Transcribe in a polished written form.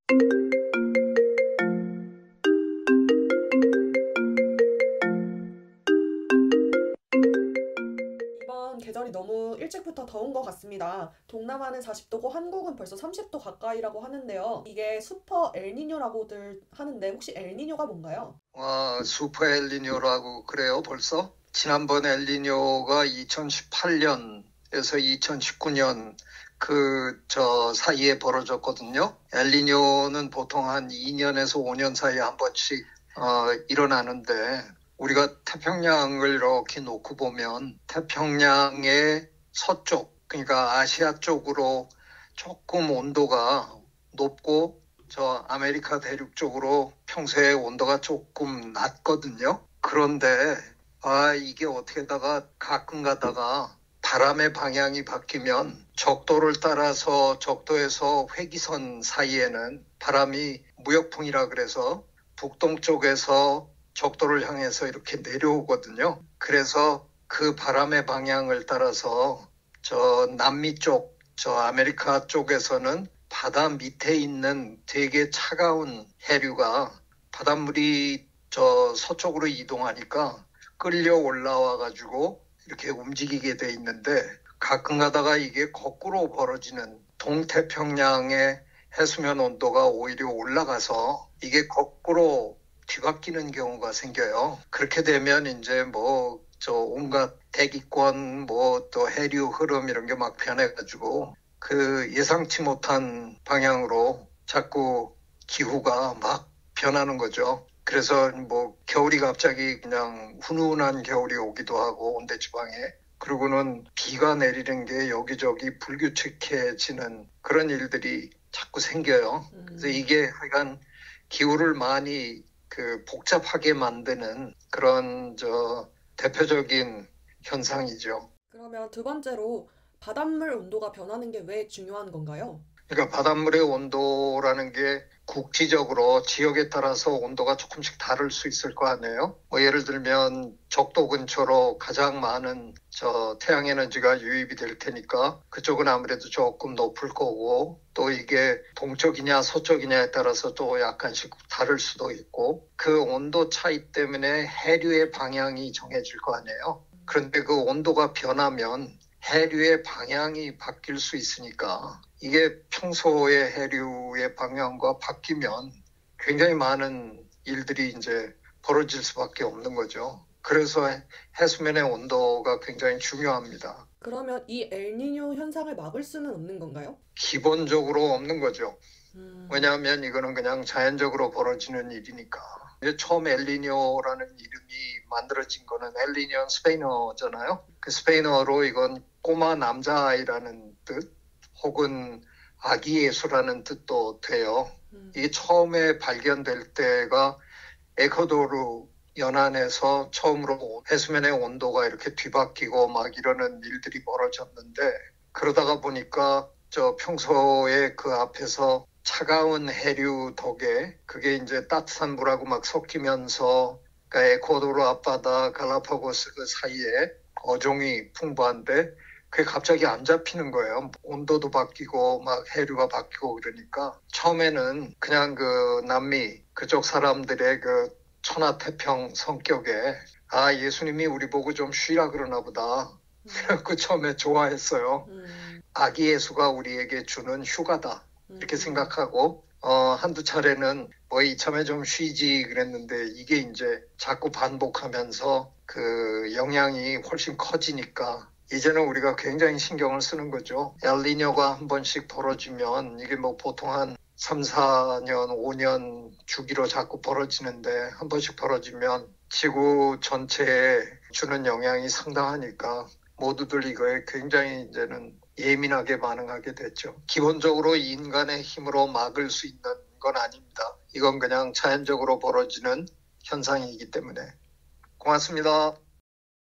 이번 계절이 너무 일찍부터 더운 것 같습니다. 동남아는 40도고 한국은 벌써 30도 가까이라고 하는데요. 이게 슈퍼 엘니뇨라고들 하는데 혹시 엘니뇨가 뭔가요? 슈퍼 엘니뇨라고 그래요, 벌써? 지난번 엘니뇨가 2018년에서 2019년 저 사이에 벌어졌거든요. 엘니뇨는 보통 한 2년에서 5년 사이에 한 번씩 일어나는데 우리가 태평양을 이렇게 놓고 보면 태평양의 서쪽, 그러니까 아시아 쪽으로 조금 온도가 높고 저 아메리카 대륙 쪽으로 평소에 온도가 조금 낮거든요. 그런데 이게 어떻게다가 가끔 가다가 바람의 방향이 바뀌면 적도를 따라서 적도에서 회기선 사이에는 바람이 무역풍이라 그래서 북동쪽에서 적도를 향해서 이렇게 내려오거든요. 그래서 그 바람의 방향을 따라서 저 남미 쪽, 저 아메리카 쪽에서는 바다 밑에 있는 되게 차가운 해류가 바닷물이 저 서쪽으로 이동하니까 끌려 올라와 가지고 이렇게 움직이게 돼 있는데 가끔 가다가 이게 거꾸로 벌어지는 동태평양의 해수면 온도가 오히려 올라가서 이게 거꾸로 뒤바뀌는 경우가 생겨요. 그렇게 되면 이제 저 온갖 대기권 또 해류 흐름 이런 게 막 변해가지고 그 예상치 못한 방향으로 자꾸 기후가 막 변하는 거죠. 그래서 겨울이 갑자기 그냥 훈훈한 겨울이 오기도 하고 온대 지방에 그러고는 비가 내리는 게 여기저기 불규칙해지는 그런 일들이 자꾸 생겨요. 그래서 이게 하여간 기후를 많이 복잡하게 만드는 그런 대표적인 현상이죠. 그러면 두 번째로 바닷물 온도가 변하는 게 왜 중요한 건가요? 그러니까 바닷물의 온도라는 게 국지적으로 지역에 따라서 온도가 조금씩 다를 수 있을 거 아니에요? 예를 들면 적도 근처로 가장 많은 저 태양 에너지가 유입이 될 테니까 그쪽은 아무래도 조금 높을 거고 또 이게 동쪽이냐 서쪽이냐에 따라서 또 약간씩 다를 수도 있고 그 온도 차이 때문에 해류의 방향이 정해질 거 아니에요? 그런데 그 온도가 변하면 해류의 방향이 바뀔 수 있으니까 이게 평소의 해류의 방향과 바뀌면 굉장히 많은 일들이 이제 벌어질 수밖에 없는 거죠. 그래서 해수면의 온도가 굉장히 중요합니다. 그러면 이 엘니뇨 현상을 막을 수는 없는 건가요? 기본적으로 없는 거죠. 왜냐하면 이거는 그냥 자연적으로 벌어지는 일이니까. 이제 처음 엘니뇨라는 이름이 만들어진 거는 엘니뇨는 스페인어잖아요. 그 스페인어로 이건 꼬마 남자아이라는 뜻 혹은 아기 예수라는 뜻도 돼요. 이게 처음에 발견될 때가 에콰도르 연안에서 처음으로 해수면의 온도가 이렇게 뒤바뀌고 막 이러는 일들이 벌어졌는데 그러다가 보니까 저 평소에 그 앞에서 차가운 해류 덕에 그게 이제 따뜻한 물하고 막 섞이면서 그러니까 에콰도르 앞바다 갈라파고스 그 사이에 어종이 풍부한데 그게 갑자기 안 잡히는 거예요. 온도도 바뀌고 막 해류가 바뀌고 그러니까 처음에는 그냥 그 남미 그쪽 사람들의 그 천하태평 성격에 예수님이 우리 보고 좀 쉬라 그러나 보다. 그래갖고 처음에 좋아했어요. 아기 예수가 우리에게 주는 휴가다. 이렇게 생각하고 한두 차례는 이참에 좀 쉬지 그랬는데 이게 이제 자꾸 반복하면서 그 영향이 훨씬 커지니까 이제는 우리가 굉장히 신경을 쓰는 거죠. 엘니뇨가 한 번씩 벌어지면 이게 보통 한 3, 4년, 5년 주기로 자꾸 벌어지는데 한 번씩 벌어지면 지구 전체에 주는 영향이 상당하니까 모두들 이거에 굉장히 이제는 예민하게 반응하게 됐죠. 기본적으로 인간의 힘으로 막을 수 있는 건 아닙니다. 이건 그냥 자연적으로 벌어지는 현상이기 때문에. 고맙습니다.